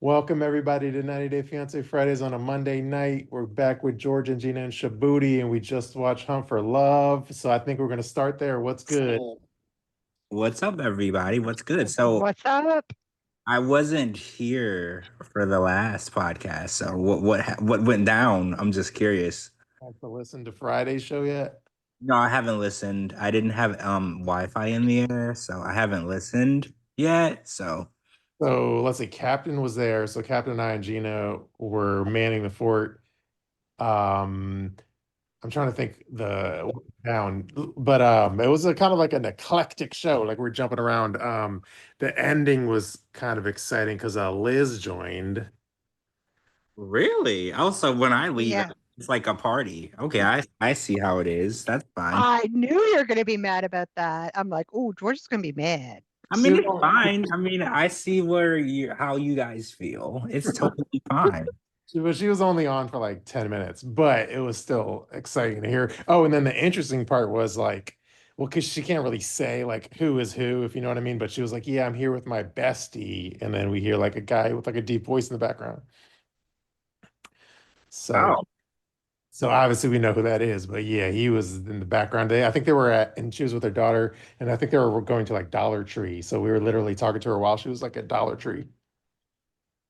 Welcome everybody to 90 Day Fiance Fridays on a Monday night. We're back with George and Gina and Shabooty, and we just watched Hunt for Love. So I think we're gonna start there. What's good? What's up, everybody? What's good? So What's up? I wasn't here for the last podcast. So what went down? I'm just curious. Have to listen to Friday's show yet? No, I haven't listened. I didn't have Wi-Fi in the air, so I haven't listened yet. So So let's see, Captain was there. So Captain and I and Gina were manning the fort. Um, I'm trying to think the down, but it was a kind of like an eclectic show. Like we're jumping around. The ending was kind of exciting because Liz joined. really, also when I leave, Yeah. it's like a party. Okay, I see how it is. That's fine. I knew you were going to be mad about that. I'm like, oh, George is going to be mad. I mean, it's fine. I mean, I see where you how you guys feel. It's totally fine. She was only on for like 10 minutes, but it was still exciting to hear. Oh, and then the interesting part was like, well, because she can't really say like who is who, if you know what I mean. But she was like, yeah, I'm here with my bestie. And then we hear like a guy with like a deep voice in the background. So Oh. so obviously we know who that is. But yeah, he was in the background. I think they were at, and she was with her daughter, and I think they were going to like Dollar Tree. So we were literally talking to her while she was like at Dollar Tree.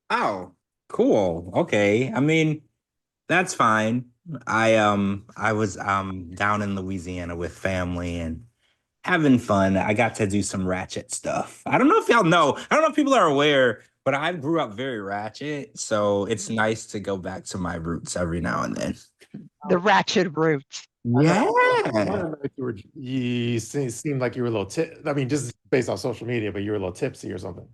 Oh, cool. Okay. I mean, that's fine. I was down in Louisiana with family and having fun. I got to do some ratchet stuff. I don't know if y'all know. I don't know if people are aware, but I grew up very ratchet, so it's nice to go back to my roots every now and then. The ratchet roots. I know. I Yeah. don't know if seemed like you were a little tip. I mean, just based on social media, but you were a little tipsy or something.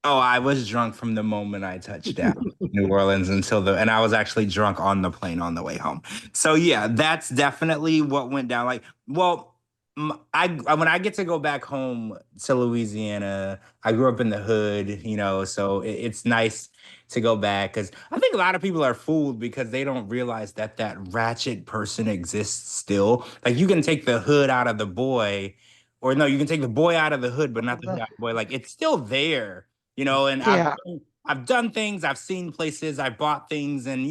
Oh, I was drunk from the moment I touched down New Orleans and I was actually drunk on the plane on the way home. So yeah, that's definitely what went down. Like, well, when I get to go back home to Louisiana, I grew up in the hood, so it's nice to go back because I think a lot of people are fooled because they don't realize that that ratchet person exists still. Like, you can take the hood out of the boy, or no, you can take the boy out of the hood, but not the hood out of the boy. Like, it's still there, and Yeah. I've done things, I've seen places, I bought things, and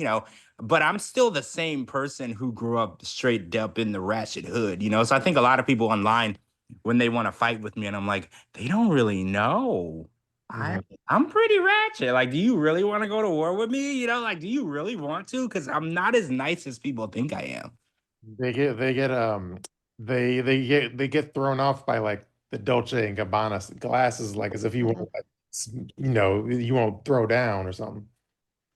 but I'm still the same person who grew up straight up in the ratchet hood, So I think a lot of people online, when they want to fight with me, and I'm like, they don't really know. I Mhm. I'm pretty ratchet. Like, do you really want to go to war with me? Like, do you really want to? Because I'm not as nice as people think I am. They get thrown off by like the Dolce and Gabbana glasses, like as if you Mhm. won't like, you won't throw down or something.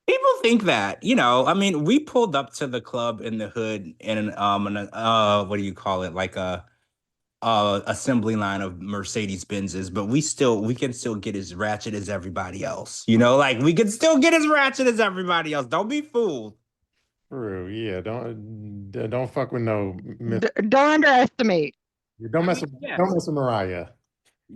People think that, I mean, we pulled up to the club in the hood in what do you call it? Like a assembly line of Mercedes Benzes, but we can still get as ratchet as everybody else. Like, we can still get as ratchet as everybody else. Don't be fooled. True, yeah. Don't fuck with no Don't underestimate. I mean, yeah. don't mess with Mariah.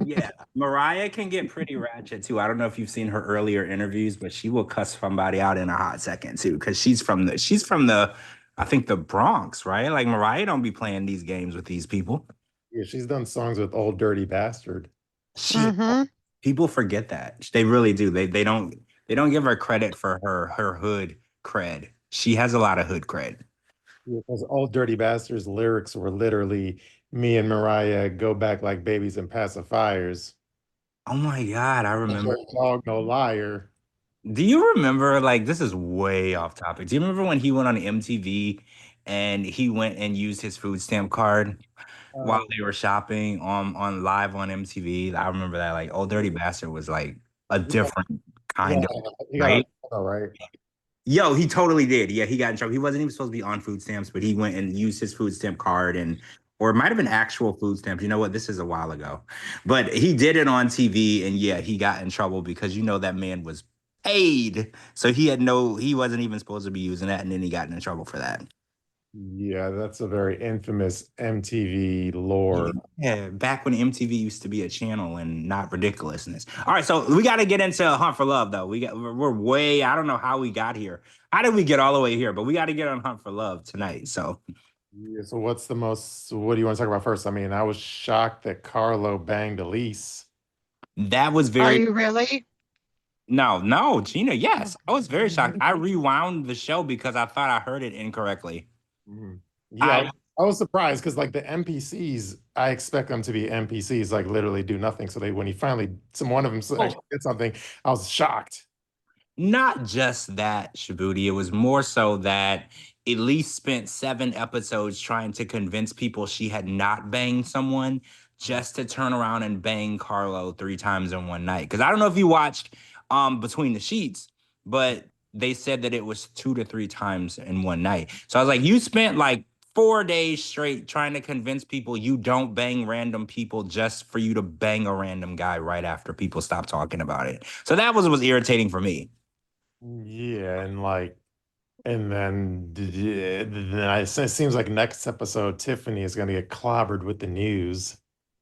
Yeah, Mariah can get pretty ratchet too. I don't know if you've seen her earlier interviews, but she will cuss somebody out in a hot second too, because she's from the I think the Bronx, right? Like, Mariah don't be playing these games with these people. Yeah, she's done songs with Old Dirty Bastard. She Hmm. People forget that. They really do. They don't give her credit for her hood cred. She has a lot of hood cred. Yeah, because Old Dirty Bastard's lyrics were literally me and Mariah go back like babies and pacifiers. Oh my God, I remember. Dog, no liar. Do you remember, like, this is way off topic. Do you remember when he went on MTV and he went and used his food stamp card while Uh, they were shopping on live on MTV? I remember that. Like, Old Dirty Bastard was like a he got, different kind of, he got right? all right. Yo, he totally did. Yeah, he got in trouble. He wasn't even supposed to be on food stamps, but he went and used his food stamp card, or it might have been actual food stamps. You know what? This is a while ago. But he did it on TV, and yeah, he got in trouble because that man was paid. So he wasn't even supposed to be using that, and then he got in trouble for that. Yeah, that's a very infamous MTV lore. Yeah, back when MTV used to be a channel and not ridiculousness. All right, so we got to get into Hunt for Love, though. We're way. I don't know how we got here. How did we get all the way here? But we got to get on Hunt for Love tonight. So Yeah, so what do you want to talk about first? I mean, I was shocked that Carlo banged Elise. that was Are very. you really? No, Gina, yes. I was very shocked. I rewound the show because I thought I heard it incorrectly. Mhm. I Yeah, I was surprised because like the NPCs, I expect them to be NPCs, like literally do nothing. So they, when he finally, one of them actually did something, I was shocked. Not just that, Shabooty. It was more so that Elise spent 7 episodes trying to convince people she had not banged someone just to turn around and bang Carlo 3 times in one night. Because I don't know if you watched Between the Sheets, but they said that it was 2 to 3 times in one night. So I was like, you spent like 4 days straight trying to convince people you don't bang random people just for you to bang a random guy right after people stop talking about it. So that was irritating for me. Yeah, and like, and then it seems like next episode, Tiffany is gonna get clobbered with the news.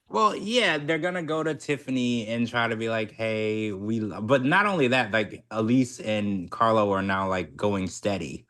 Well, yeah, they're gonna go to Tiffany and try to be like, "Hey, but not only that, like Elise and Carlo are now like going steady,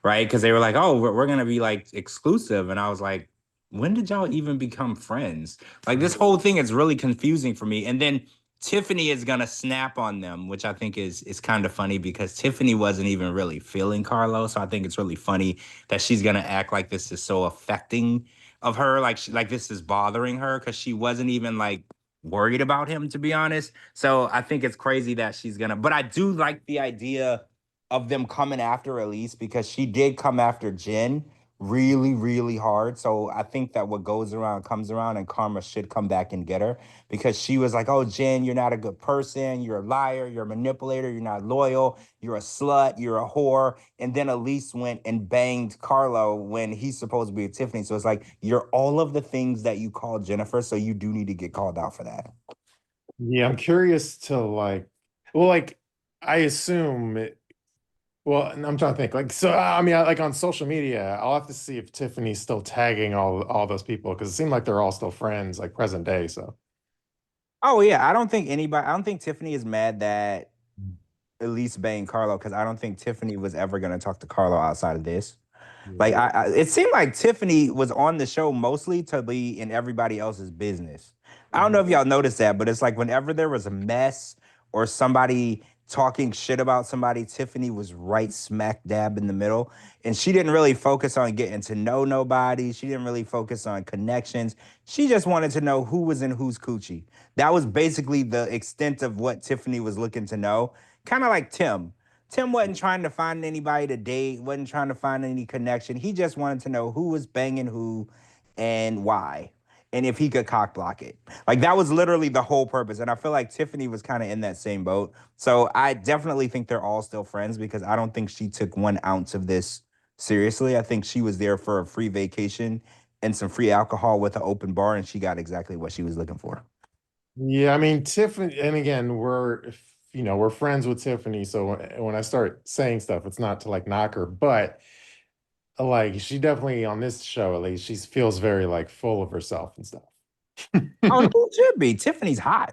right? Because they were like, "Oh, we're gonna be like exclusive," and I was like, "When did y'all even become friends?" Like this whole thing is really confusing for me. And then Tiffany is gonna snap on them, which I think is kind of funny because Tiffany wasn't even really feeling Carlo, so I think it's really funny that she's gonna act like this is so affecting of her, like like this is bothering her because she wasn't even like worried about him, to be honest. So I think it's crazy that she's gonna. But I do like the idea of them coming after Elise because she did come after Jenn really, really hard. So I think that what goes around comes around, and karma should come back and get her because she was like, "Oh, Jenn, you're not a good person. You're a liar. You're a manipulator. You're not loyal. You're a slut. You're a whore." And then Elise went and banged Carlo when he's supposed to be with Tiffany. So it's like, you're all of the things that you called Jennifer. So you do need to get called out for that. Yeah, I'm curious to like, well, like I assume it, well, and I'm trying to think like, so I mean, like on social media, I'll have to see if Tiffany's still tagging all those people because it seemed like they're all still friends, like present day. So Oh, yeah. I don't think Tiffany is mad that Elise banged Carlo because I don't think Tiffany was ever going to talk to Carlo outside of this. yeah. Like it seemed like Tiffany was on the show mostly to be in everybody else's business. I don't know if y'all noticed that, but it's like whenever there was a mess or somebody talking shit about somebody, Tiffany was right smack dab in the middle. And she didn't really focus on getting to know nobody. She didn't really focus on connections. She just wanted to know who was in whose coochie. That was basically the extent of what Tiffany was looking to know. Kind of like Tim. Tim wasn't trying to find anybody to date, wasn't trying to find any connection. He just wanted to know who was banging who and why. And if he could cock block it. Like that was literally the whole purpose. And I feel like Tiffany was kind of in that same boat. So I definitely think they're all still friends because I don't think she took 1 ounce of this seriously. I think she was there for a free vacation and some free alcohol with an open bar, and she got exactly what she was looking for. Yeah, I mean Tiffany, and again, we're friends with Tiffany, so when I start saying stuff, it's not to like knock her, but like she definitely on this show at least, she feels very like full of herself and stuff. Oh, it should be. Tiffany's hot.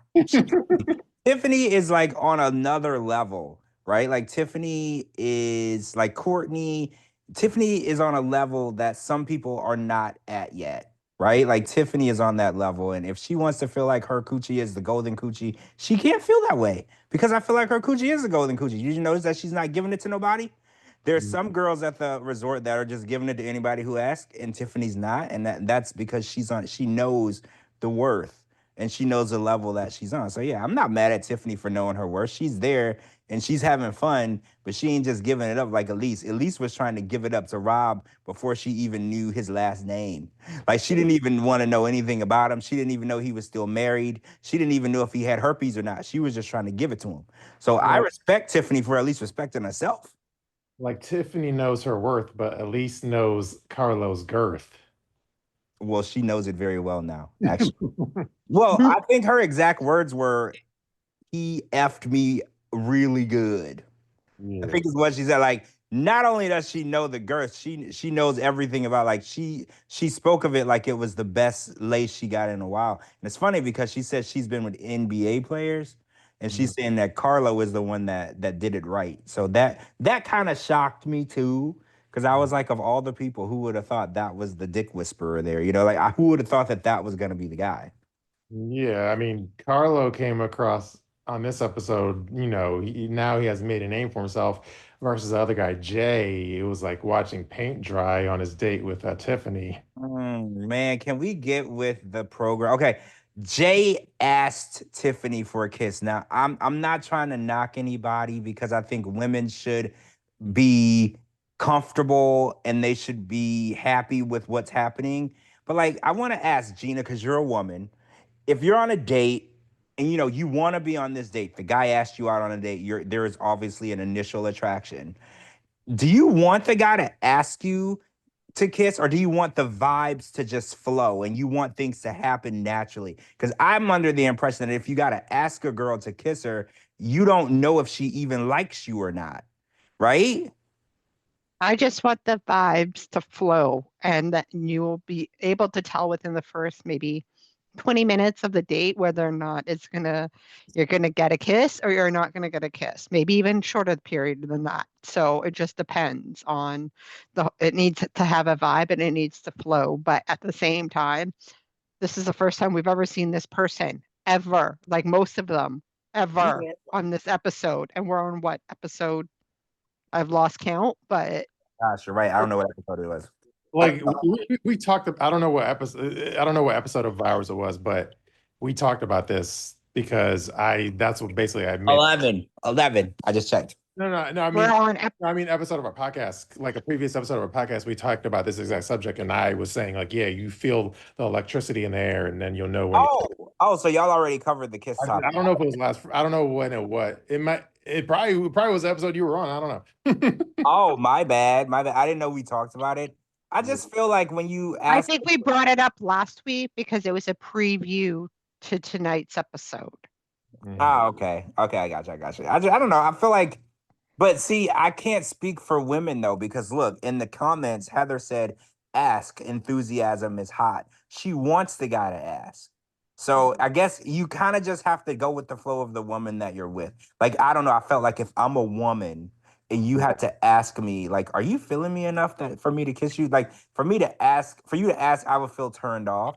Tiffany is like on another level, right? Like Tiffany is like Courtney. Tiffany is on a level that some people are not at yet, right? Like Tiffany is on that level. And if she wants to feel like her coochie is the golden coochie, she can't feel that way because I feel like her coochie is the golden coochie. Did you notice that she's not giving it to nobody? There's some girls at the resort that are just giving it to anybody who asks, and Tiffany's not. And that's because she knows the worth and she knows the level that she's on. So yeah, I'm not mad at Tiffany for knowing her worth. She's there and she's having fun, but she ain't just giving it up like Elise. Elise was trying to give it up to Rob before she even knew his last name. Like she didn't even want to know anything about him. She didn't even know he was still married. She didn't even know if he had herpes or not. She was just trying to give it to him. So I Like, respect Tiffany for at least respecting herself. like Tiffany knows her worth, but Elise knows Carlo's girth. Well, she knows it very well now, actually. Well, I think her exact words were, "He effed me really good." I Yeah. think is what she said. Like, not only does she know the girth, she knows everything about. Like, she spoke of it like it was the best lace she got in a while. And it's funny because she said she's been with NBA players, and she's saying that Carlo is the one that did it right. So that kind of shocked me too. Because I was like, of all the people, who would have thought that was the dick whisperer there? You know, like who would have thought that that was going to be the guy? Yeah, I mean, Carlo came across. on this episode, now he has made a name for himself versus the other guy, Jay. It was like watching paint dry on his date with Tiffany. Man, can we get with the program? Okay, Jay asked Tiffany for a kiss. Now, I'm not trying to knock anybody because I think women should be comfortable and they should be happy with what's happening. But like, I want to ask Gina, because you're a woman, if you're on a date and you want to be on this date, the guy asked you out on a date, there is obviously an initial attraction. Do you want the guy to ask you to kiss, or do you want the vibes to just flow and you want things to happen naturally? Because I'm under the impression that if you got to ask a girl to kiss her, you don't know if she even likes you or not, right? I just want the vibes to flow and that you'll be able to tell within the first maybe 20 minutes of the date whether or not you're gonna get a kiss or you're not gonna get a kiss. Maybe even shorter period than that. So it just depends on it needs to have a vibe and it needs to flow. But at the same time, this is the first time we've ever seen this person ever, like most of them ever Yeah. on this episode. And we're on what episode? I've lost count, but Gosh, you're right. I don't know what episode it was. Like we talked. I don't know what episode. I don't know what episode of Ours it was, but we talked about this because That's what basically I made. 11. I just checked. No. I we're mean, on episode of our podcast, like a previous episode of our podcast, we talked about this exact subject, and I was saying like, yeah, you feel the electricity in the air, and then you'll know when. So y'all already covered the kiss topic. I don't know if it was last. I don't know when it what it might. It probably was the episode you were on. I don't know. Oh, my bad. My bad. I didn't know we talked about it. I just feel like when you I ask. think we brought it up last week because it was a preview to tonight's episode. Oh, okay. Okay, I got you. I don't know. I feel like, but see, I can't speak for women though, because look, in the comments, Heather said, ask, enthusiasm is hot. She wants the guy to ask. So I guess you kind of just have to go with the flow of the woman that you're with. Like, I don't know. I felt like if I'm a woman and you had to ask me, like, are you feeling me enough that for me to kiss you? Like, for you to ask, I would feel turned off.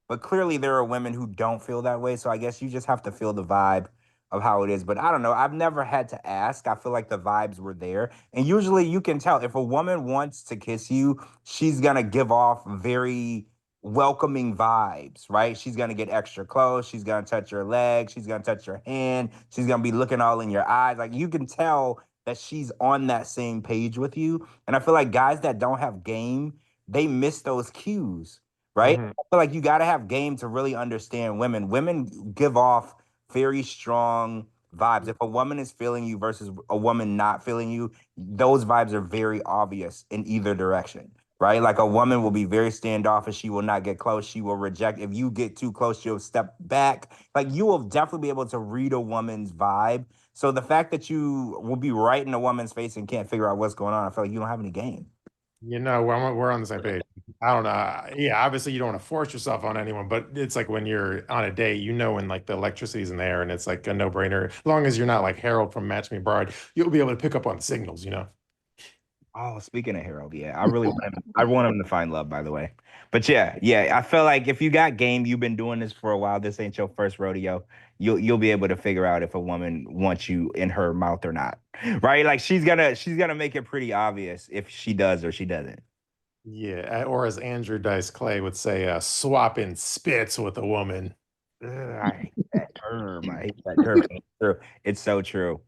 But clearly, there are women who don't feel that way. So I guess you just have to feel the vibe of how it is. But I don't know. I've never had to ask. I feel like the vibes were there. And usually you can tell if a woman wants to kiss you, she's going to give off very welcoming vibes, right? She's going to get extra close. She's going to touch your leg. She's going to touch your hand. She's going to be looking all in your eyes. Like you can tell that she's on that same page with you. And I feel like guys that don't have game, they miss those cues, right? Mhm. I feel like you got to have game to really understand women. Women give off very strong vibes. If a woman is feeling you versus a woman not feeling you, those vibes are very obvious in either direction, right? Like a woman will be very standoffish. She will not get close. She will reject. If you get too close, she'll step back. Like you will definitely be able to read a woman's vibe. So the fact that you will be right in a woman's face and can't figure out what's going on, I feel like you don't have any game. We're on the same page. I don't know. Yeah, obviously you don't want to force yourself on anyone, but it's like when you're on a date, when like the electricity's in there and it's like a no-brainer. As long as you're not like Harold from Match Me Broad, you'll be able to pick up on signals. Oh, speaking of Harold, yeah, I want him to find love, by the way. But yeah, I feel like if you got game, you've been doing this for a while. This ain't your first rodeo. You'll be able to figure out if a woman wants you in her mouth or not, right? Like she's gonna make it pretty obvious if she does or she doesn't. Yeah, or as Andrew Dice Clay would say, swapping spits with a woman. Ugh, I hate that term. I hate that term. It's true. It's so true.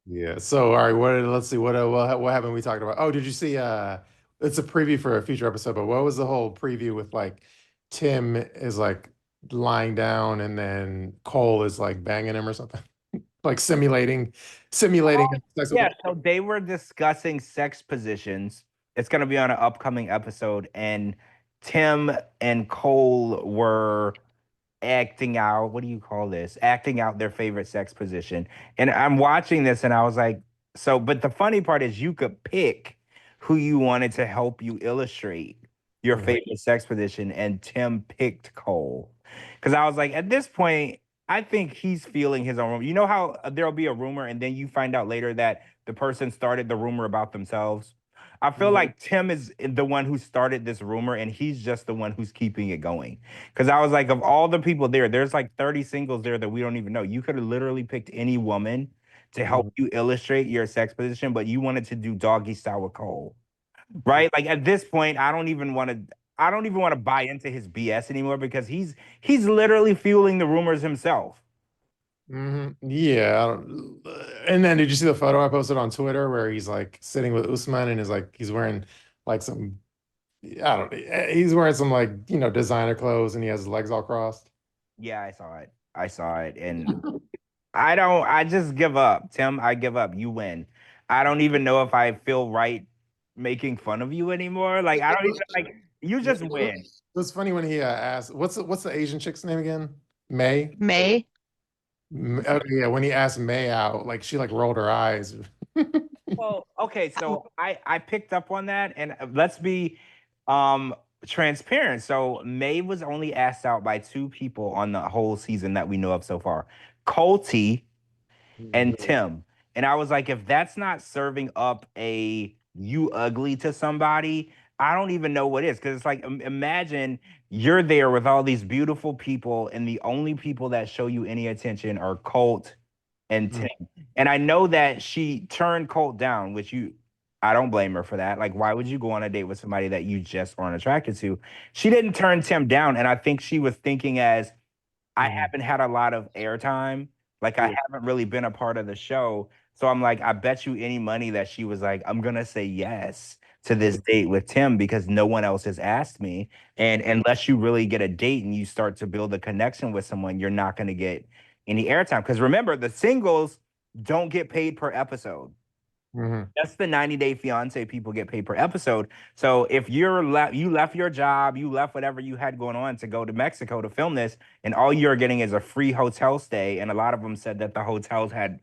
Yeah. So, all right. Let's see. What happened? We talked about. Oh, did you see? It's a preview for a future episode. But what was the whole preview with like Tim is like lying down and then Cole is like banging him or something, like simulating sex with Yeah, him? so they were discussing sex positions. It's going to be on an upcoming episode, and Tim and Cole were acting out. What do you call this? Acting out their favorite sex position. And I'm watching this, and I was like, so. But the funny part is, you could pick who you wanted to help you illustrate your Mhm. favorite sex position, and Tim picked Cole. Because I was like, at this point, I think he's feeling his own rumor. You know how there'll be a rumor, and then you find out later that the person started the rumor about themselves. I feel like Tim is the one who started this rumor, and he's just the one who's keeping it going. Because I was like, of all the people there, there's like 30 singles there that we don't even know. You could have literally picked any woman to help you illustrate your sex position, but you wanted to do doggy style with Cole, right? Like at this point, I don't even want to. I don't even want to buy into his BS anymore because he's literally fueling the rumors himself. Yeah. And then did you see the photo I posted on Twitter where he's like sitting with Usman and is like he's wearing like some I don't he's wearing some like designer clothes and he has his legs all crossed. Yeah, I saw it. I saw it, and I don't. I just give up, Tim. I give up. You win. I don't even know if I feel right making fun of you anymore. Like I don't even like. You just It win. was funny when he asked what's the Asian chick's name again? May? May. Oh, yeah, when he asked May out, like she like rolled her eyes. Well, okay, so I picked up on that, and let's be um transparent. So May was only asked out by two people on the whole season that we know of so far, Colty and Tim. And I was like, if that's not serving up a you ugly to somebody, I don't even know what is. Because it's like, imagine you're there with all these beautiful people, and the only people that show you any attention are Colt and Tim. And I know that she turned Colt down, which I don't blame her for that. Like, why would you go on a date with somebody that you just aren't attracted to? She didn't turn Tim down. And I think she was thinking as, I haven't had a lot of airtime. Like I haven't really been a part of the show. So I'm like, I bet you any money that she was like, I'm gonna say yes to this date with Tim because no one else has asked me. And unless you really get a date and you start to build a connection with someone, you're not gonna get any airtime. Because remember, the singles don't get paid per episode. That's the 90-Day Fiance people get paid per episode. So if you left your job, you left whatever you had going on to go to Mexico to film this, and all you're getting is a free hotel stay. And a lot of them said that the hotels had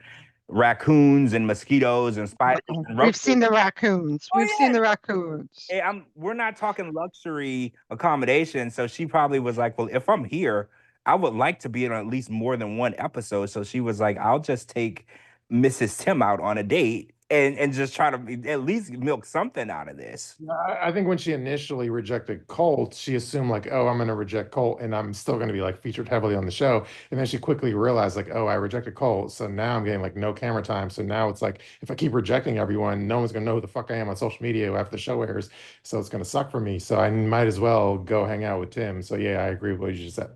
raccoons and mosquitoes and spiders and We've roaches. seen the raccoons. Oh We've seen yeah. the raccoons. We're not talking luxury accommodation. So she probably was like, well, if I'm here, I would like to be in at least more than one episode. So she was like, I'll just take Mrs. Tim out on a date and just try to at least milk something out of this. I think when she initially rejected Colt, she assumed like, oh, I'm going to reject Colt and I'm still going to be like featured heavily on the show. And then she quickly realized like, oh, I rejected Colt. So now I'm getting like no camera time. So now it's like, if I keep rejecting everyone, no one's going to know who the fuck I am on social media after the show airs. So it's going to suck for me. So I might as well go hang out with Tim. So yeah, I agree with what you just said.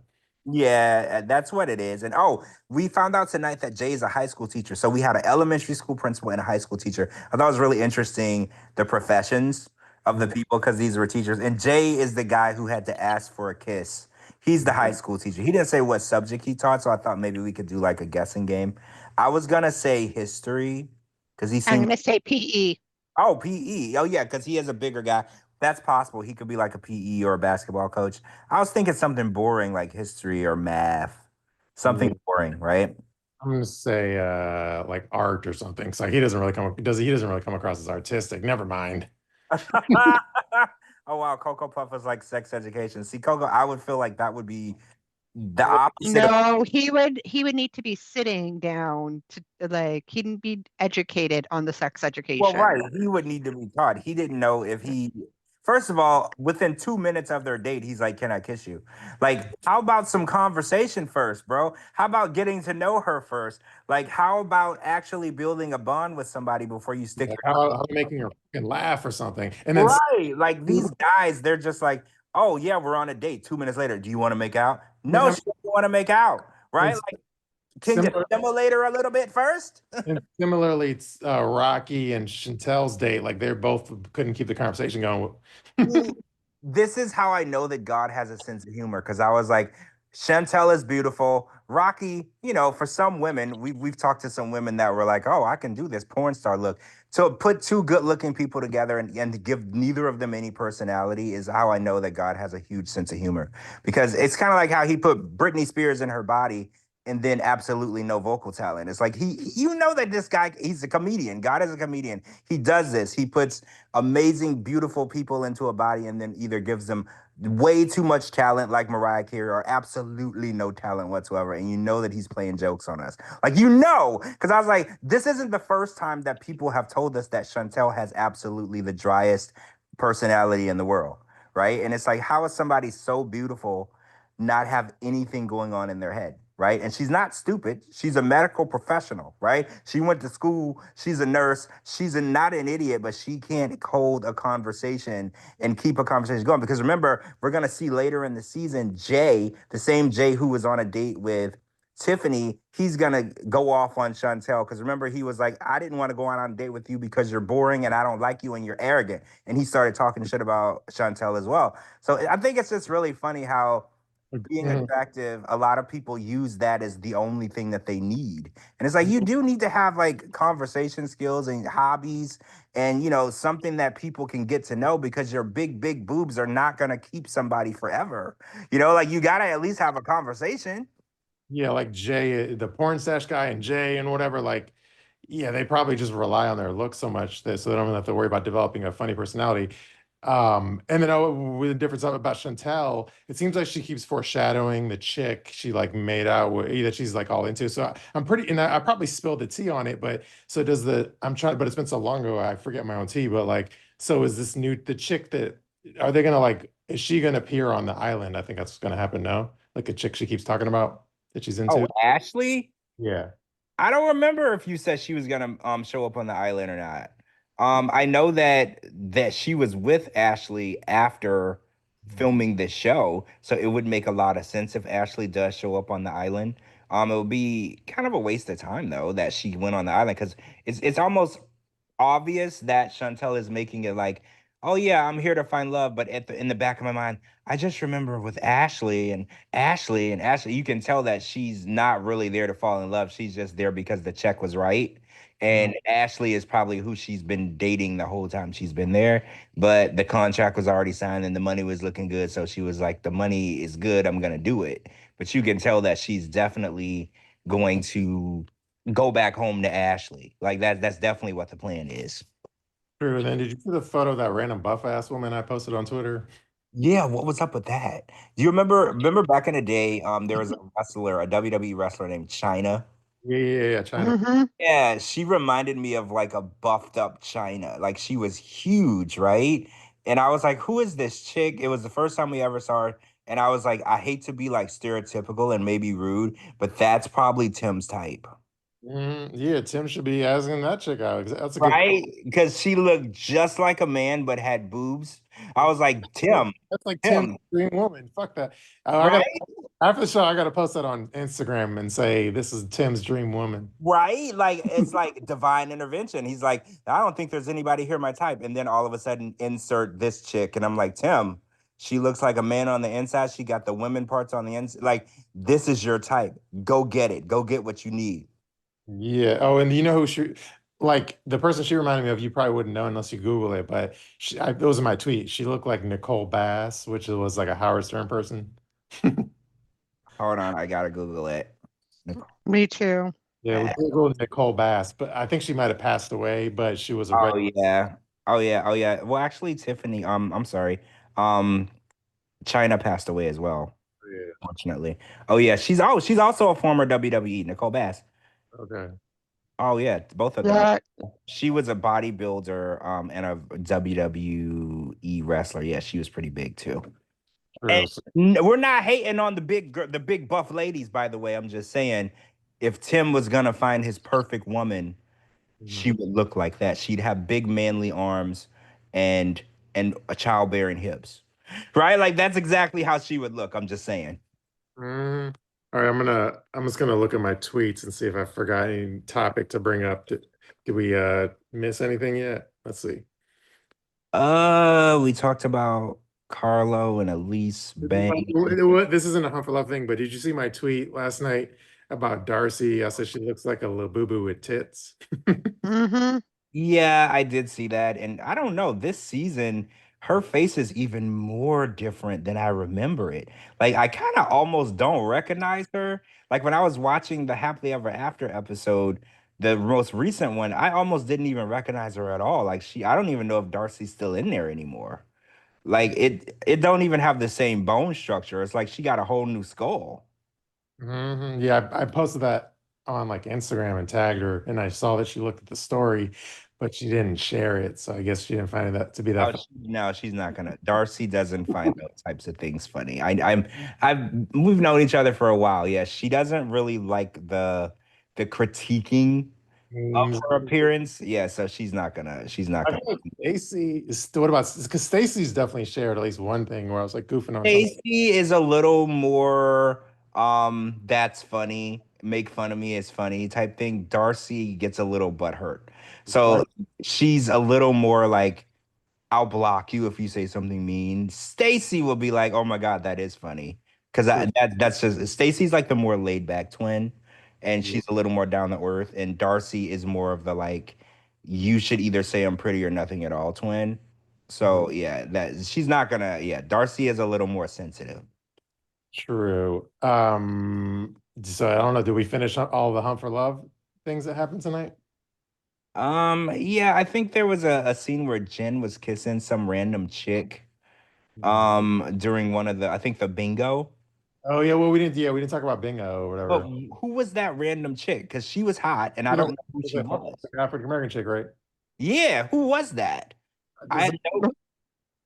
Yeah, that's what it is. And oh, we found out tonight that Jay is a high school teacher. So we had an elementary school principal and a high school teacher. I thought it was really interesting the professions of the people because these were teachers. And Jay is the guy who had to ask for a kiss. He's the high school teacher. He didn't say what subject he taught, so I thought maybe we could do like a guessing game. I was gonna say history because he I'm seemed. going to say PE. Oh, PE. Oh, yeah, because he is a bigger guy. That's possible. He could be like a PE or a basketball coach. I was thinking something boring like history or math. Yeah. Something boring, right? I'm gonna say like art or something. So he doesn't really he doesn't really come across as artistic. Never mind. Oh, wow. Cocoa Puff is like sex education. See, Coco, I would feel like that would be the opposite of. No, he would need to be sitting down to like he'd be educated on the sex Well, education. right. He would need to be taught. He didn't know if he. First of all, within 2 minutes of their date, he's like, "Can I kiss you?" Like, how about some conversation first, bro? How about getting to know her first? Like, how about actually building a bond with somebody before you stick Like your how making her fucking laugh or something. And then right? Like these guys, they're just like, "Oh yeah, we're on a date." 2 minutes later, do you want to make out? No, and, she doesn't want to make out, right? and Like, can you similar stimulate her a little bit first? and similarly, it's Rocky and Chantel's date, like they're both couldn't keep the conversation going. See, this is how I know that God has a sense of humor because I was like, Chantel is beautiful. Rocky, for some women, we've talked to some women that were like, oh, I can do this porn star look. To put two good looking people together and to give neither of them any personality is how I know that God has a huge sense of humor. Because it's kind of like how he put Britney Spears in her body and then absolutely no vocal talent. It's like you know that this guy, he's a comedian. God is a comedian. He does this. He puts amazing, beautiful people into a body and then either gives them way too much talent like Mariah Carey or absolutely no talent whatsoever. And you know that he's playing jokes on us. Like, because I was like, this isn't the first time that people have told us that Chantel has absolutely the driest personality in the world, right? And it's like, how is somebody so beautiful not have anything going on in their head? Right. And she's not stupid. She's a medical professional, right? She went to school. She's a nurse. Not an idiot, but she can't hold a conversation and keep a conversation going. Because remember, we're gonna see later in the season, Jay, the same Jay who was on a date with Tiffany, he's gonna go off on Chantel. Because remember, he was like, I didn't want to go on a date with you because you're boring and I don't like you and you're arrogant. And he started talking shit about Chantel as well. So I think it's just really funny how being Mhm. attractive, a lot of people use that as the only thing that they need. And it's like you do need to have like conversation skills and hobbies and something that people can get to know because your big boobs are not going to keep somebody forever. Like you got to at least have a conversation. Yeah, like Jay, the porn stash guy, and Jay and whatever, like, yeah, they probably just rely on their look so much that so they don't have to worry about developing a funny personality. And then with the difference about Chantel, it seems like she keeps foreshadowing the chick she like made out with that she's like all into. So I'm pretty, and I probably spilled the tea on it, but so does I'm trying, but it's been so long ago, I forget my own tea, but like, so is the chick that, are they gonna like, is she gonna appear on the island? I think that's gonna happen now. Like a chick she keeps talking about that she's Oh, into. Ashley? Yeah. I don't remember if you said she was gonna show up on the island or not. I know that she was with Ashley after filming the show, so it would make a lot of sense if Ashley does show up on the island. It would be kind of a waste of time though that she went on the island because it's almost obvious that Chantel is making it like, oh yeah, I'm here to find love, but in the back of my mind, I just remember with Ashley, you can tell that she's not really there to fall in love. She's just there because the check was right. Mhm. And Ashley is probably who she's been dating the whole time she's been there. But the contract was already signed and the money was looking good. So she was like, the money is good. I'm going to do it. But you can tell that she's definitely going to go back home to Ashley. Like that's definitely what the plan is. True. And then did you see the photo of that random buff ass woman I posted on Twitter? Yeah, what was up with that? Do you remember back in the day, there was a wrestler, a WWE wrestler named China. Yeah, China. Hmm. Yeah, she reminded me of like a buffed up China. Like she was huge, right? And I was like, who is this chick? It was the first time we ever saw her. And I was like, I hate to be like stereotypical and maybe rude, but that's probably Tim's type. Yeah, Tim should be asking that chick out. That's a good. Right? Because she looked just like a man but had boobs. I was like, That's like Tim's Tim, dream woman. Fuck that. I got right? after the show. I got to post that on Instagram and say this is Tim's dream woman. Right? Like it's like divine intervention. He's like, I don't think there's anybody here my type. And then all of a sudden insert this chick. And I'm like, Tim, she looks like a man on the inside. She got the women parts on the inside. Like, this is your type. Go get it. Go get what you need. Yeah. Oh, and you know who she, like the person she reminded me of, you probably wouldn't know unless you Google it, but it was in my tweet. She looked like Nicole Bass, which was like a Howard Stern person. Hold on, I gotta Google it. Nicole Me too. Yeah, we Bass. Google Nicole Bass, but I think she might have passed away, but she was a Oh red. yeah. Oh yeah. Oh yeah. Well, actually, Tiffany, I'm sorry. Um, China passed away as well, Yeah. unfortunately. Oh yeah, she's also a former WWE, Nicole Bass. Okay. Oh yeah, both of them. Yeah. She was a bodybuilder and a WWE wrestler. Yeah, she was pretty big too. And True. So, we're not hating on the big buff ladies, by the way. I'm just saying, if Tim was gonna find his perfect woman, she mhm. would look like that. She'd have big manly arms and a childbearing hips. Right? Like that's exactly how she would look. I'm just saying. All right, I'm just gonna look at my tweets and see if I forgot any topic to bring up. Did we miss anything yet? Let's see. We talked about Carlo and Elise Bang. This isn't a Hunt for Love thing, but did you see my tweet last night about Darcy? I said she looks like a little boo boo with tits. Hmm. Yeah, I did see that. And I don't know, this season, her face is even more different than I remember it. Like, I kind of almost don't recognize her. Like, when I was watching the Happily Ever After episode, the most recent one, I almost didn't even recognize her at all. Like, I don't even know if Darcy's still in there anymore. Like it don't even have the same bone structure. It's like she got a whole new skull. Yeah, I posted that on like Instagram and tagged her, and I saw that she looked at the story, but she didn't share it. So I guess she didn't find that to be that Oh, funny. no, she's not gonna. Darcy doesn't find those types of things funny. I've we've known each other for a while. Yeah, she doesn't really like the critiquing of Memes. her appearance. Yeah, so she's not gonna. She's not I gonna. feel like Stacy is what about because Stacy's definitely shared at least one thing where I was like goofing on something. Stacey is a little more that's funny, make fun of me is funny type thing. Darcy gets a little butthurt. So Like, she's a little more like I'll block you if you say something mean. Stacy will be like, "Oh my God, that is funny." Because that's just Stacy's like the more laid back twin, and she's a little more down to earth. And Darcy is more of the like, you should either say I'm pretty or nothing at all twin. So yeah, that she's not gonna. Yeah, Darcy is a little more sensitive. true. So I don't know. Did we finish up all the Hunt for Love things that happened tonight? Yeah, I think there was a scene where Jenn was kissing some random chick Mhm. during one of the I think the bingo. Oh yeah, well we didn't talk about bingo or But whatever. who was that random chick? Because she was hot, and I You know, don't know who was she that was. African American chick, right? Yeah, who was that? I Just had no.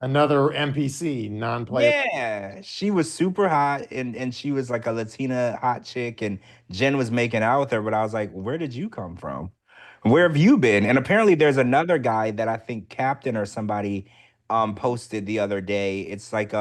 another NPC, non-player. Yeah, she was super hot, and she was like a Latina hot chick, and Jen was making out with her. But I was like, where did you come from? Where have you been? And apparently, there's another guy that I think Captain or somebody posted the other day. It's like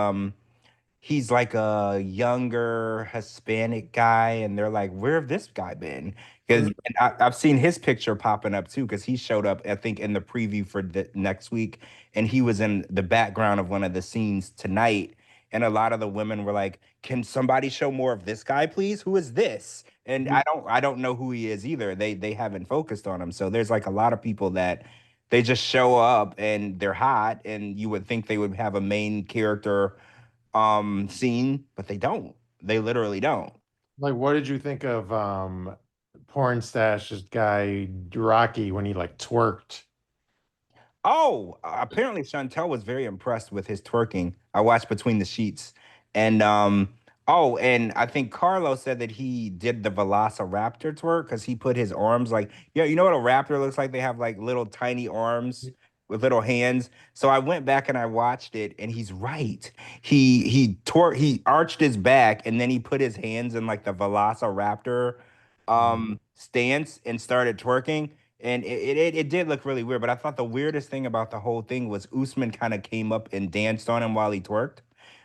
he's like a younger Hispanic guy, and they're like, "Where have this guy been?" Because I've seen his picture popping up too, because he showed up, I think, in the preview for the next week, and he was in the background of one of the scenes tonight. And a lot of the women were like, "Can somebody show more of this guy, please? Who is this?" And I don't know who he is either. They haven't focused on him, so there's like a lot of people that they just show up and they're hot, and you would think they would have a main character scene, but they don't. They literally don't. Like, what did you think of porn stash guy Rocky when he like twerked? Oh, apparently Chantel was very impressed with his twerking. I watched Between the Sheets. And oh, and I think Carlo said that he did the Velociraptor twerk because he put his arms like, yeah, you know what a raptor looks like? They have like little tiny arms with little hands. So I went back and I watched it, and he's right. He arched his back, and then he put his hands in like the Velociraptor stance and started twerking. And it did look really weird, but I thought the weirdest thing about the whole thing was Usman kind of came up and danced on him while he twerked.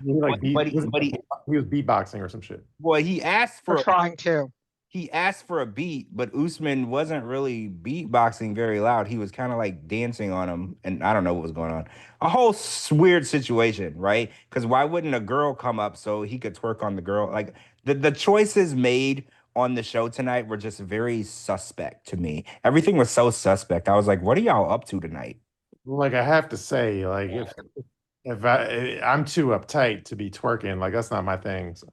He like beat But he was beatboxing or some shit. well, he asked We're for trying to. he asked for a beat, but Usman wasn't really beatboxing very loud. He was kind of like dancing on him, and I don't know what was going on. A whole weird situation, right? Because why wouldn't a girl come up so he could twerk on the girl? Like the choices made on the show tonight were just very suspect to me. Everything was so suspect. I was like, what are y'all up to tonight? Like I have to say, like if I'm too uptight to be twerking, like that's not my thing. So,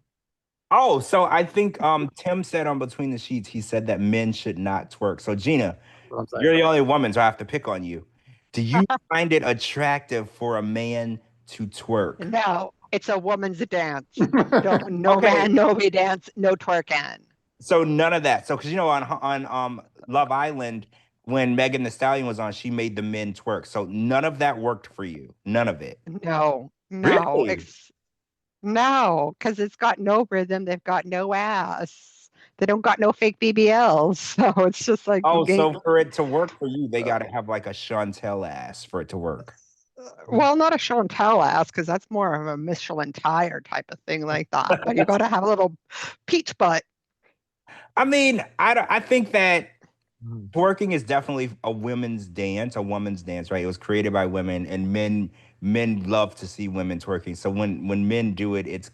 Oh, so I think Tim said on Between the Sheets, he said that men should not twerk. So Gina, that's what I'm you're saying. the only woman, so I have to pick on you. Do you find it attractive for a man to twerk? No, it's a woman's dance. Don't no Okay, man, no we dance, no twerking. so none of that. So because you know on Love Island, when Megan Thee Stallion was on, she made the men twerk. So none of that worked for you. None of it. No, no, Really? no, because it's got no rhythm. They've got no ass. They don't got no fake BBLs. So it's just like Oh, so for it to work for you, they got to have like a Chantel ass for it to work. well, not a show and tell ass, because that's more of a Michelin tire type of thing like that. But you got to have a little peach butt. I mean, I think that Mhm. twerking is definitely a woman's dance, right? It was created by women, and men love to see women twerking. So when men do it, it's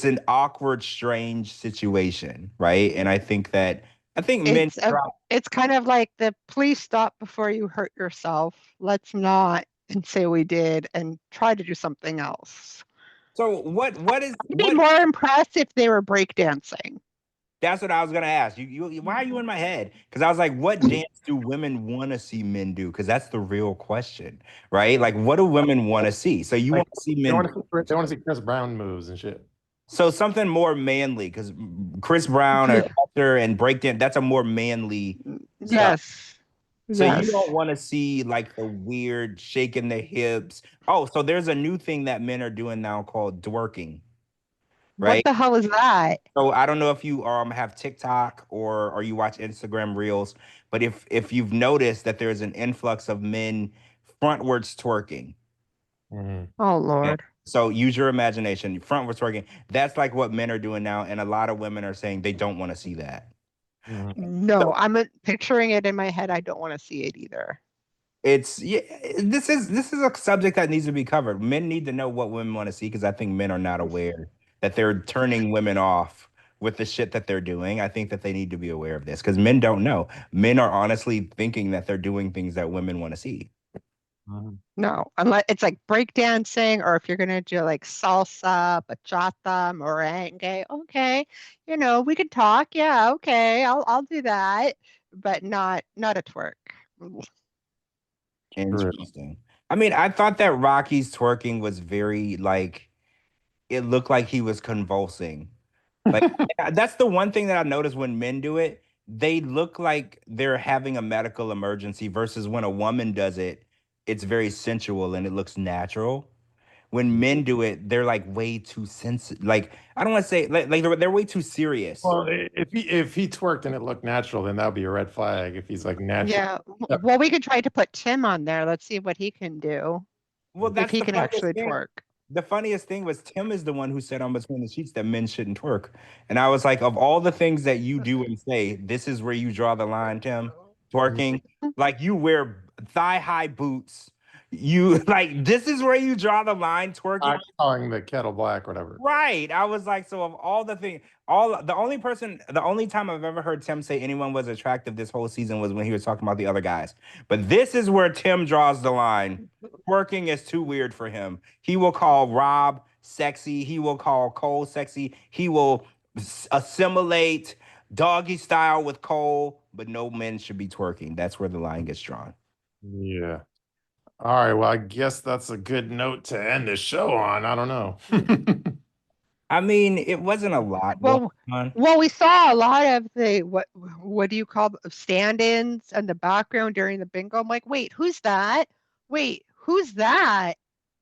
an awkward, strange situation, right? And I think men It's a, drop. it's kind of like the please stop before you hurt yourself. Let's not and say we did and try to do something else. So what is I'd be more impressed if they were breakdancing. That's what I was gonna ask. Why are you in my head? Because I was like, what dance do women want to see men do? Because that's the real question, right? Like, what do women want to see? So you Like want to see they men want to see, they want to see Chris Brown moves and shit. so something more manly, because Chris Brown or Usher and breakdance, that's a more manly style. Yes. So you don't Yes. want to see like the weird shaking the hips. Oh, so there's a new thing that men are doing now called twerking, What right? the hell is that? So I don't know if you have TikTok or you watch Instagram Reels, but if you've noticed that there's an influx of men frontwards twerking. Mhm. Oh Yeah. Lord. So use your imagination. Frontwards twerking. That's like what men are doing now, and a lot of women are saying they don't want to see that. Mhm. No, I'm picturing it in my head. I don't want to see it either. It's yeah, this is a subject that needs to be covered. Men need to know what women want to see because I think men are not aware that they're turning women off with the shit that they're doing. I think that they need to be aware of this because men don't know. Men are honestly thinking that they're doing things that women want to see. Mhm. No, unless it's like breakdancing, or if you're gonna do like salsa, bachata, merengue, okay, we could talk. Yeah, okay, I'll do that, but not a twerk. True. Interesting. I mean, I thought that Rocky's twerking was very like it looked like he was convulsing. Like that's the one thing that I noticed when men do it. They look like they're having a medical emergency versus when a woman does it, it's very sensual and it looks natural. When men do it, they're like way too sensitive. Like I don't want to say like they're way too serious. Well, if he twerked and it looked natural, then that would be a red flag. If he's like natural, Yeah, well, we could try to put Tim on there. Let's see what he can do Well, if that's he the can funniest actually thing. twerk. The funniest thing was Tim is the one who said on Between the Sheets that men shouldn't twerk. And I was like, of all the things that you do and say, this is where you draw the line, Tim. Twerking. Like you wear thigh-high boots. You like this is where you draw the line, twerking. I'm calling the kettle black, whatever. Right. I was like, so of all the things, the only time I've ever heard Tim say anyone was attractive this whole season was when he was talking about the other guys. But this is where Tim draws the line. Working is too weird for him. He will call Rob sexy. He will call Cole sexy. He will assimilate doggy style with Cole, but no men should be twerking. That's where the line gets drawn. Yeah. All right. Well, I guess that's a good note to end the show on. I don't know. I mean, it wasn't a lot going Well, on. well, we saw a lot of the what do you call stand-ins in the background during the bingo. I'm like, wait, who's that? Wait, who's that?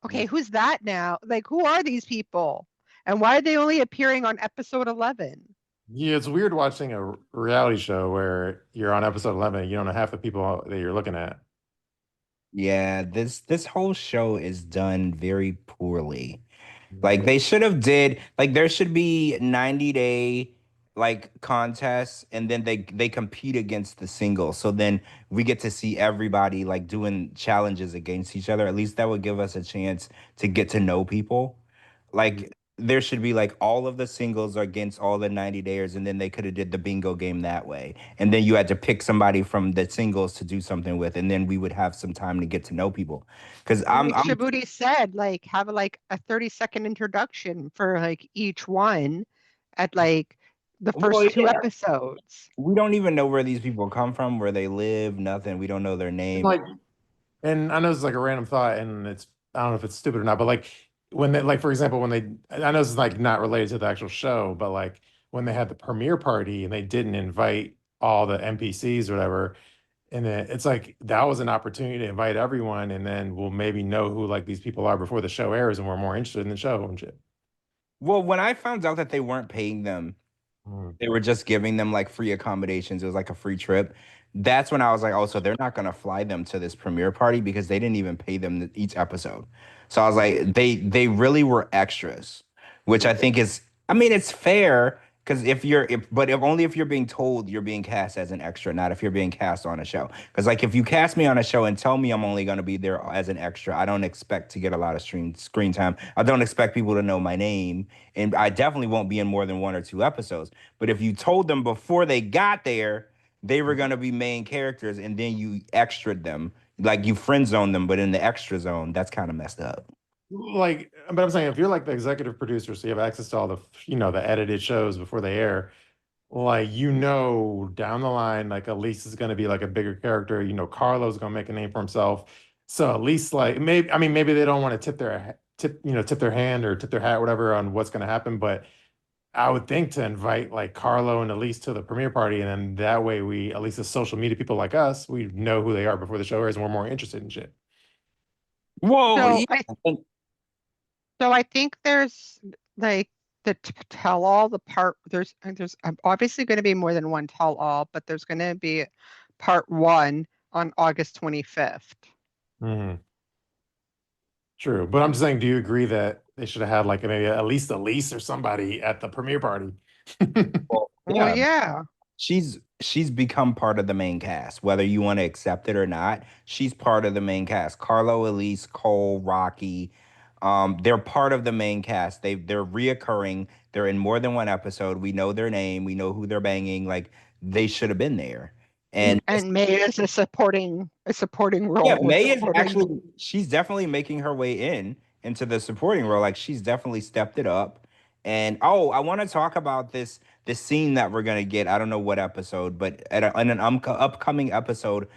Okay, who's that now? Like, who are these people? And why are they only appearing on episode 11? Yeah, it's weird watching a reality show where you're on episode 11 and you don't know half the people that you're looking at. Yeah, this whole show is done very poorly. Like they should have did like there should be 90-day like contests and then they compete against the singles. So then we get to see everybody like doing challenges against each other. At least that would give us a chance to get to know people. Like there should be like all of the singles against all the 90 dayers and then they could have did the bingo game that way. And then you had to pick somebody from the singles to do something with and then we would have some time to get to know people. Cuz Like I'm Shabooty said, like have like a 30-second introduction for like each one at like the well, first two yeah. episodes. We don't even know where these people come from, where they live, nothing. We don't know their And name. like, and I know it's like a random thought, and I don't know if it's stupid or not, but like when they, like for example, when they, I know this is like not related to the actual show, but like when they had the premiere party and they didn't invite all the NPCs or whatever, and then it's like that was an opportunity to invite everyone, and then we'll maybe know who like these people are before the show airs, and we're more interested in the show and shit. Well, when I found out that they weren't paying them, Mm. they were just giving them like free accommodations. It was like a free trip. That's when I was like, oh, so they're not gonna fly them to this premiere party because they didn't even pay them each episode. So I was like, they really were extras, which I think is, I mean, it's fair because if only if you're being told you're being cast as an extra, not if you're being cast on a show. Because like if you cast me on a show and tell me I'm only gonna be there as an extra, I don't expect to get a lot of screen time. I don't expect people to know my name, and I definitely won't be in more than one or two episodes. But if you told them before they got there they were gonna be main characters, and then you extra'd them, like you friend zone them, but in the extra zone, that's kind of messed up. Like, but I'm saying if you're like the executive producer, so you have access to all the, the edited shows before they air, like down the line, like Elise is going to be like a bigger character. Carlo's going to make a name for himself. So at least like maybe I mean maybe they don't want to tip their hand or tip their hat, whatever, on what's going to happen. But I would think to invite like Carlo and Elise to the premiere party, and then that way we, at least as social media people like us, we know who they are before the show airs, and we're more interested in shit. Well, So yeah. so I think there's like the tell all the part there's obviously going to be more than one tell all, but there's going to be part one on August 25th. Mhm. True, but I'm just saying, do you agree that they should have had like maybe at least Elise or somebody at the premiere party? Well, Well, yeah, yeah. she's become part of the main cast, whether you want to accept it or not. She's part of the main cast. Carlo, Elise, Cole, Rocky, they're part of the main cast. They're reoccurring. They're in more than one episode. We know their name. We know who they're banging. Like they should have been there. And And May is a supporting yeah, role, a May is supporting. actually she's definitely making her way in into the supporting role. Like she's definitely stepped it up. And oh, I want to talk about this scene that we're gonna get. I don't know what episode, but in an upcoming episode,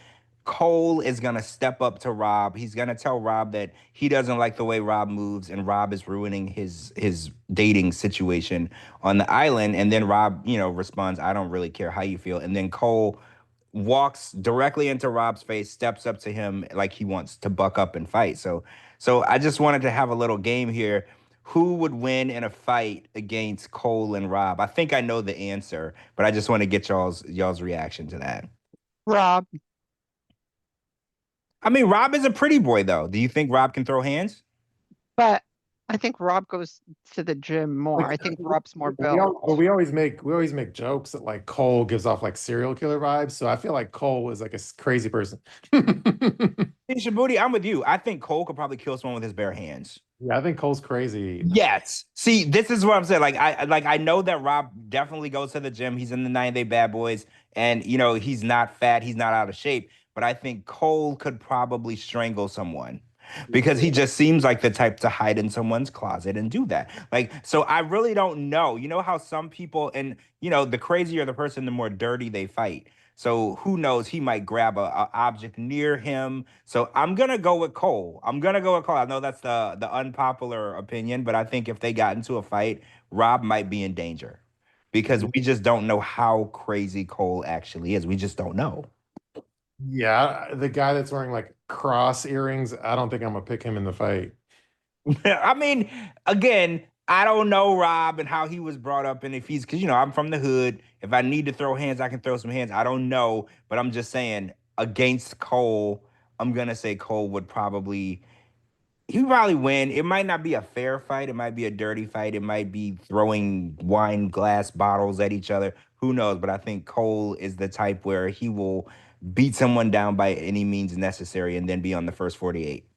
Cole is gonna step up to Rob. He's gonna tell Rob that he doesn't like the way Rob moves, and Rob is ruining his dating situation on the island. And then Rob, responds, "I don't really care how you feel." And then Cole walks directly into Rob's face, steps up to him like he wants to buck up and fight. So I just wanted to have a little game here. Who would win in a fight against Cole and Rob? I think I know the answer, but I just want to get y'all's reaction to that. Rob, I mean, Rob is a pretty boy though. Do you think Rob can throw hands? but I think Rob goes to the gym more. Like, I think Rob's more but built. we always make jokes that like Cole gives off like serial killer vibes. So I feel like Cole is like a crazy person. Hey, Shabooty, I'm with you. I think Cole could probably kill someone with his bare hands. Yeah, I think Cole's crazy. Yes. See, this is what I'm saying. I know that Rob definitely goes to the gym. He's in the 9 Day Bad Boys, and he's not fat, he's not out of shape. But I think Cole could probably strangle someone because he just seems like the type to hide in someone's closet and do that. Like, so I really don't know. You know how some people, and the crazier the person, the more dirty they fight. So who knows? He might grab a object near him. So I'm gonna go with Cole. I'm gonna go with Cole. I know that's the unpopular opinion, but I think if they got into a fight, Rob might be in danger because we just don't know how crazy Cole actually is. We just don't know. Yeah, the guy that's wearing like cross earrings, I don't think I'm gonna pick him in the fight. I mean, again, I don't know Rob and how he was brought up, and if he's because I'm from the hood. If I need to throw hands, I can throw some hands. I don't know, but I'm just saying against Cole, I'm gonna say Cole would probably he probably win. It might not be a fair fight. It might be a dirty fight. It might be throwing wine glass bottles at each other. Who knows? But I think Cole is the type where he will beat someone down by any means necessary and then be on the first 48.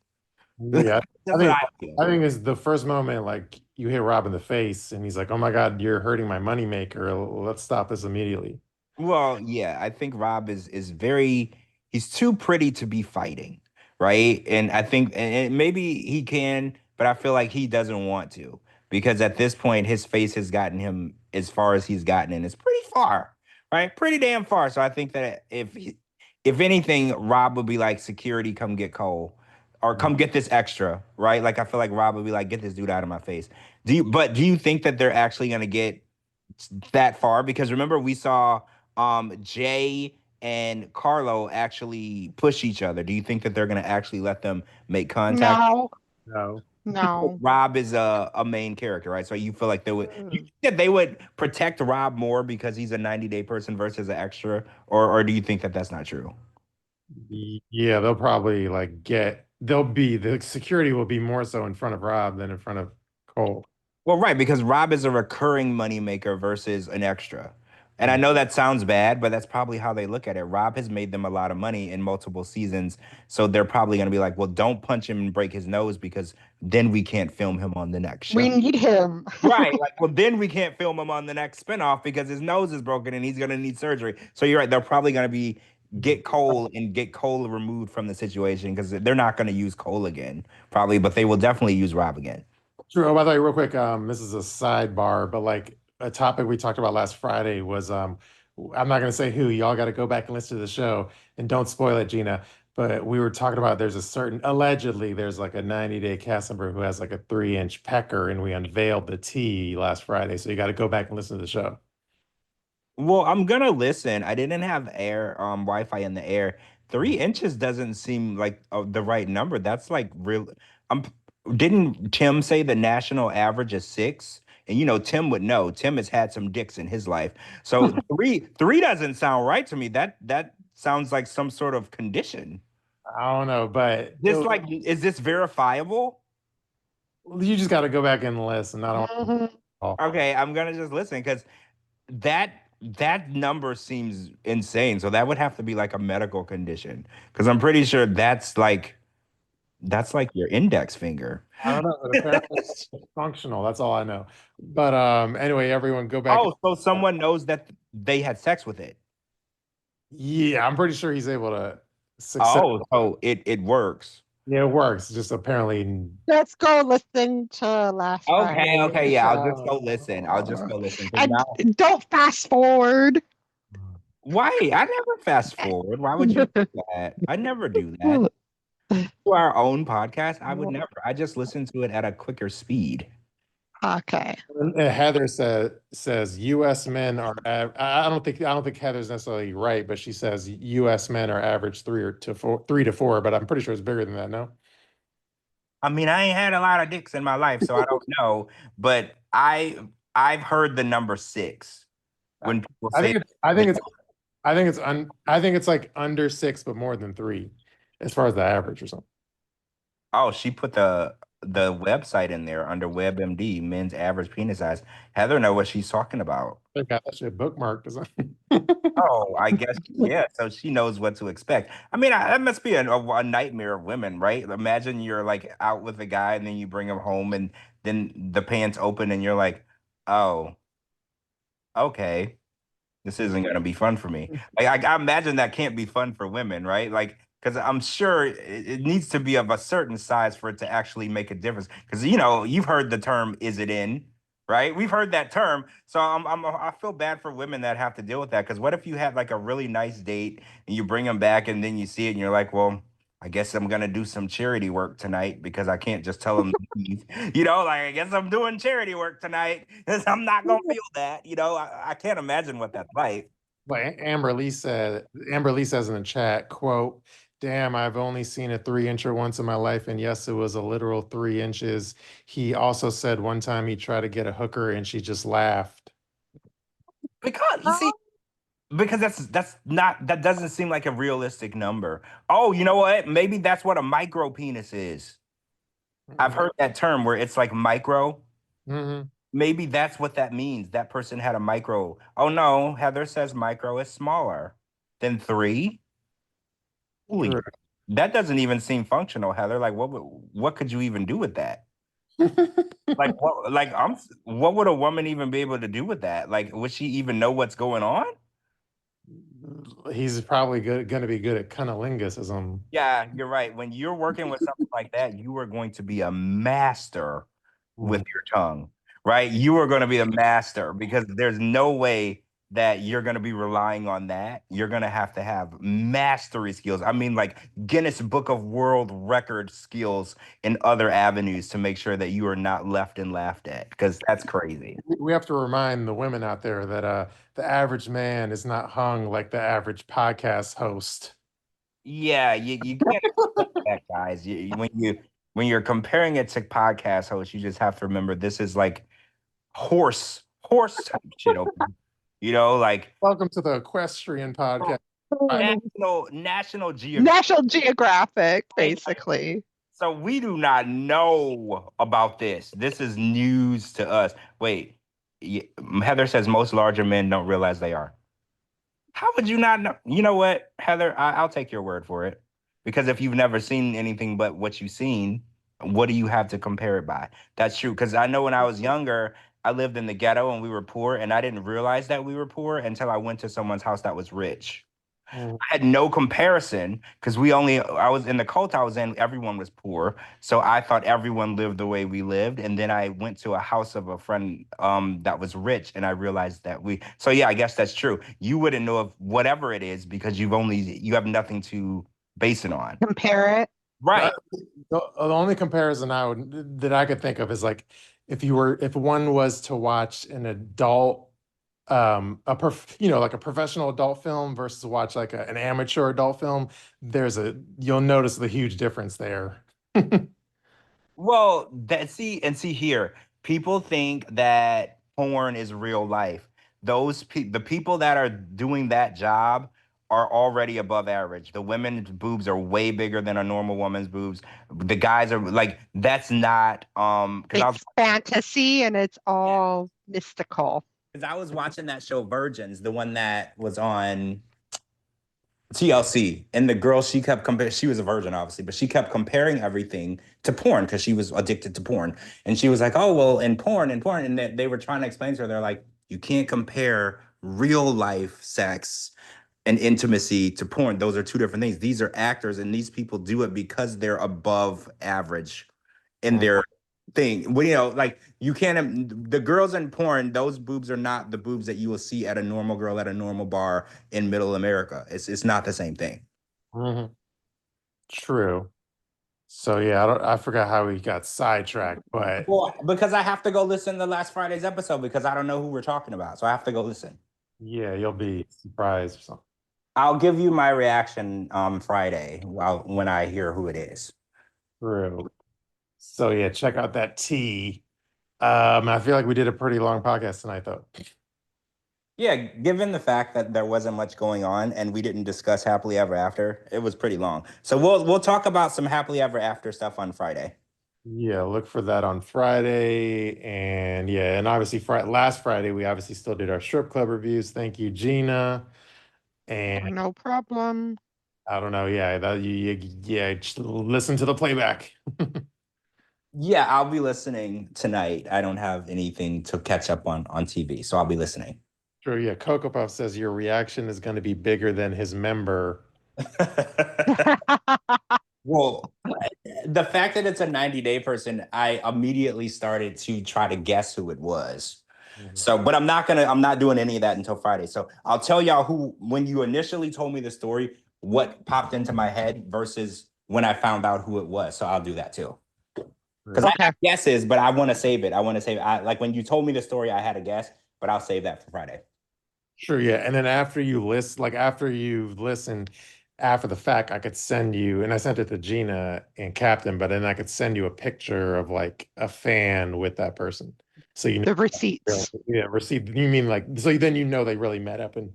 Yeah, I That's what think I feel. I think it's the first moment like you hit Rob in the face and he's like, "Oh my God, you're hurting my moneymaker. Let's stop this immediately." Well, yeah, I think Rob is very he's too pretty to be fighting, right? And I think and maybe he can, but I feel like he doesn't want to because at this point his face has gotten him as far as he's gotten and it's pretty far, right? Pretty damn far. So I think that if anything, Rob would be like security, come get Cole. Or come get this extra, right? Like I feel like Rob would be like, get this dude out of my face. Do you think that they're actually gonna get that far? Because remember we saw Jay and Carlo actually push each other. Do you think that they're going to actually let them make contact? No, No. no. Rob is a main character, right? So you feel like you Mm. think that they would protect Rob more because he's a 90-day person versus an extra, or do you think that that's not true? Yeah, they'll probably like the security will be more so in front of Rob than in front of Cole. Well, right, because Rob is a recurring moneymaker versus an extra. And I Mhm. know that sounds bad, but that's probably how they look at it. Rob has made them a lot of money in multiple seasons. So they're probably going to be like, well, don't punch him and break his nose because then we can't film him on the next show. We need him. Right. Like, well, then we can't film him on the next spinoff because his nose is broken and he's going to need surgery. So you're right. They're probably going to get Cole removed from the situation because they're not going to use Cole again, probably, but they will definitely use Rob again. True. Oh, by the way, real quick, this is a sidebar, but like a topic we talked about last Friday was I'm not gonna say who, y'all gotta go back and listen to the show and don't spoil it, Gina. But we were talking about there's a certain allegedly there's like a 90-day cast member who has like a 3-inch pecker, and we unveiled the tea last Friday. So you gotta go back and listen to the show. Well, I'm gonna listen. I didn't have air, Wi-Fi in the air. 3 inches doesn't seem like the right number. That's like real. Um, didn't Tim say the national average is 6? And Tim would know. Tim has had some dicks in his life, so three doesn't sound right to me. That sounds like some sort of condition. I don't know, but Is this verifiable? you just gotta go back and listen. I don't know. Okay, I'm gonna just listen because that that number seems insane. So that would have to be like a medical condition because I'm pretty sure that's like your index finger. I don't know, but apparently it's functional. That's all I know. But anyway, everyone go back. Oh, so someone knows that they had sex with it. Yeah, I'm pretty sure he's able to success. Oh, so it works. Yeah, it works. Just apparently. Let's go listen to last Okay, Friday's okay, yeah, I'll just go show. listen. I'll just go listen because And now don't fast forward. why? I never fast forward. Why would you do that? I never do that. To our own podcast, I would never. I just listen to it at a quicker speed. Okay. Heather says U.S. men are. I don't think Heather's necessarily right, but she says U.S. men are average 3 to 4. But I'm pretty sure it's bigger than that. No. I mean, I ain't had a lot of dicks in my life, so I don't know. But I've heard the number 6 when people I say think it's. I think it's like under 6, but more than 3, as far as the average or something. oh, she put the website in there under WebMD, men's average penis size. Heather know what she's talking about. I got that shit bookmarked. Oh, I guess yeah. So she knows what to expect. I mean, that must be a nightmare of women, right? Imagine you're like out with a guy and then you bring him home and then the pants open and you're like, oh, okay, this isn't gonna be fun for me. Like I imagine that can't be fun for women, right? Like because I'm sure it needs to be of a certain size for it to actually make a difference. Because you've heard the term "is it in," right? We've heard that term, so I feel bad for women that have to deal with that. Because what if you had like a really nice date and you bring them back and then you see it and you're like, well. I guess I'm gonna do some charity work tonight because I can't just tell them to leave. Like I guess I'm doing charity work tonight because I'm not gonna feel that. I can't imagine what that's like. But Amberlee says in the chat, quote, damn, I've only seen a 3-incher once in my life. And yes, it was a literal 3 inches. He also said one time he tried to get a hooker and she just laughed. Because you see, because that doesn't seem like a realistic number. Oh, you know what? Maybe that's what a micro penis is. I've heard that term where it's like micro. Mm-hmm. Maybe that's what that means. That person had a micro. Oh no, Heather says micro is smaller than 3. Holy, Sure. that doesn't even seem functional, Heather. Like what could you even do with that? What would a woman even be able to do with that? Like, would she even know what's going on? He's probably going to be good at cunnilingus. Yeah, you're right. When you're working with something like that, you are going to be a master with your tongue, right? You are going to be a master because there's no way that you're going to be relying on that. You're going to have mastery skills. I mean, like Guinness Book of World Record skills in other avenues to make sure that you are not left and laughed at because that's crazy. We have to remind the women out there that the average man is not hung like the average podcast host. Yeah, you can't expect that, guys. When you're comparing it to podcast hosts, you just have to remember this is like horse type shit. Like Welcome to the Equestrian Podcast. National Geographic. National Geographic, basically. So we do not know about this. This is news to us. Wait, Heather says most larger men don't realize they are. How would you not know? You know what, Heather? I'll take your word for it. Because if you've never seen anything but what you've seen, what do you have to compare it by? That's true. Because I know when I was younger, I lived in the ghetto and we were poor, and I didn't realize that we were poor until I went to someone's house that was rich. Mm. I had no comparison because I was in the cult I was in, everyone was poor. So I thought everyone lived the way we lived. And then I went to a house of a friend that was rich and I realized that so yeah, I guess that's true. You wouldn't know of whatever it is because you have nothing to base it on. Compare it. Right. The only comparison that I could think of is like if one was to watch an adult like a professional adult film versus watch like an amateur adult film, you'll notice the huge difference there. Well, see here, people think that porn is real life. The people that are doing that job are already above average. The women's boobs are way bigger than a normal woman's boobs. The guys are like that's not because It's fantasy and it's all mystical. I was watching that show Virgins, the one that was on TLC, and the girl she kept comparing. She was a virgin, obviously, but she kept comparing everything to porn because she was addicted to porn. And she was like, "Oh, well, in porn, and they were trying to explain to her. They're like, you can't compare real life sex and intimacy to porn. Those are two different things. These are actors, and these people do it because they're above average in their thing. Well, like you can't. The girls in porn, those boobs are not the boobs that you will see at a normal girl at a normal bar in Middle America. It's not the same thing. Mhm. True. So yeah, I forgot how we got sidetracked, but Well, because I have to go listen to last Friday's episode because I don't know who we're talking about, so I have to go listen. yeah, you'll be surprised or something. I'll give you my reaction Friday when I hear who it is. True. So yeah, check out that tea. I feel like we did a pretty long podcast tonight, though. Yeah, given the fact that there wasn't much going on and we didn't discuss happily ever after, it was pretty long. So we'll talk about some happily ever after stuff on Friday. Yeah, look for that on Friday. And yeah, and obviously last Friday, we obviously still did our strip club reviews. Thank you, Gina. And No problem. I don't know, yeah, just listen to the playback. Yeah, I'll be listening tonight. I don't have anything to catch up on TV, so I'll be listening. Sure, yeah. Coco Puff says your reaction is going to be bigger than his member. Well, the fact that it's a 90-day person, I immediately started to try to guess who it was. So, but I'm not doing any of that until Friday. So I'll tell y'all when you initially told me the story, what popped into my head versus when I found out who it was. So I'll do that too. Because I have guesses, but I want to save it. Like when you told me the story, I had a guess, but I'll save that for Friday. Sure, yeah. And then after you've listened after the fact, I could send you, and I sent it to Gina and Captain, but then I could send you a picture of like a fan with that person. So you know The receipts. yeah, receipt. You mean like so then you know they really met up and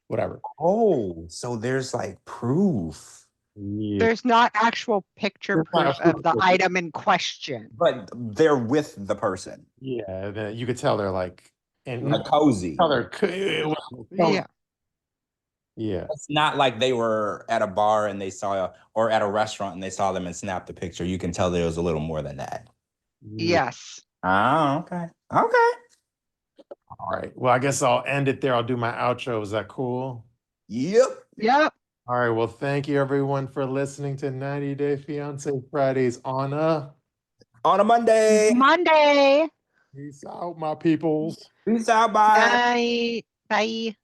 whatever. Oh, so there's like proof. Yeah. There's not actual picture There's not a proof of the proof. item in question. But they're with the person. Yeah, then you could tell they're like and Like cozy. tell they're Yeah. yeah. It's not like they were at a bar and or at a restaurant and they saw them and snapped the picture. You can tell there was a little more than that. Yes. Oh, okay. Okay. All right. Well, I guess I'll end it there. I'll do my outro. Is that cool? Yep. Yep. All right. Well, thank you everyone for listening to 90 Day Fiance Fridays on a Monday. Monday. Peace out, my peoples. Peace out. Bye. Bye. Bye.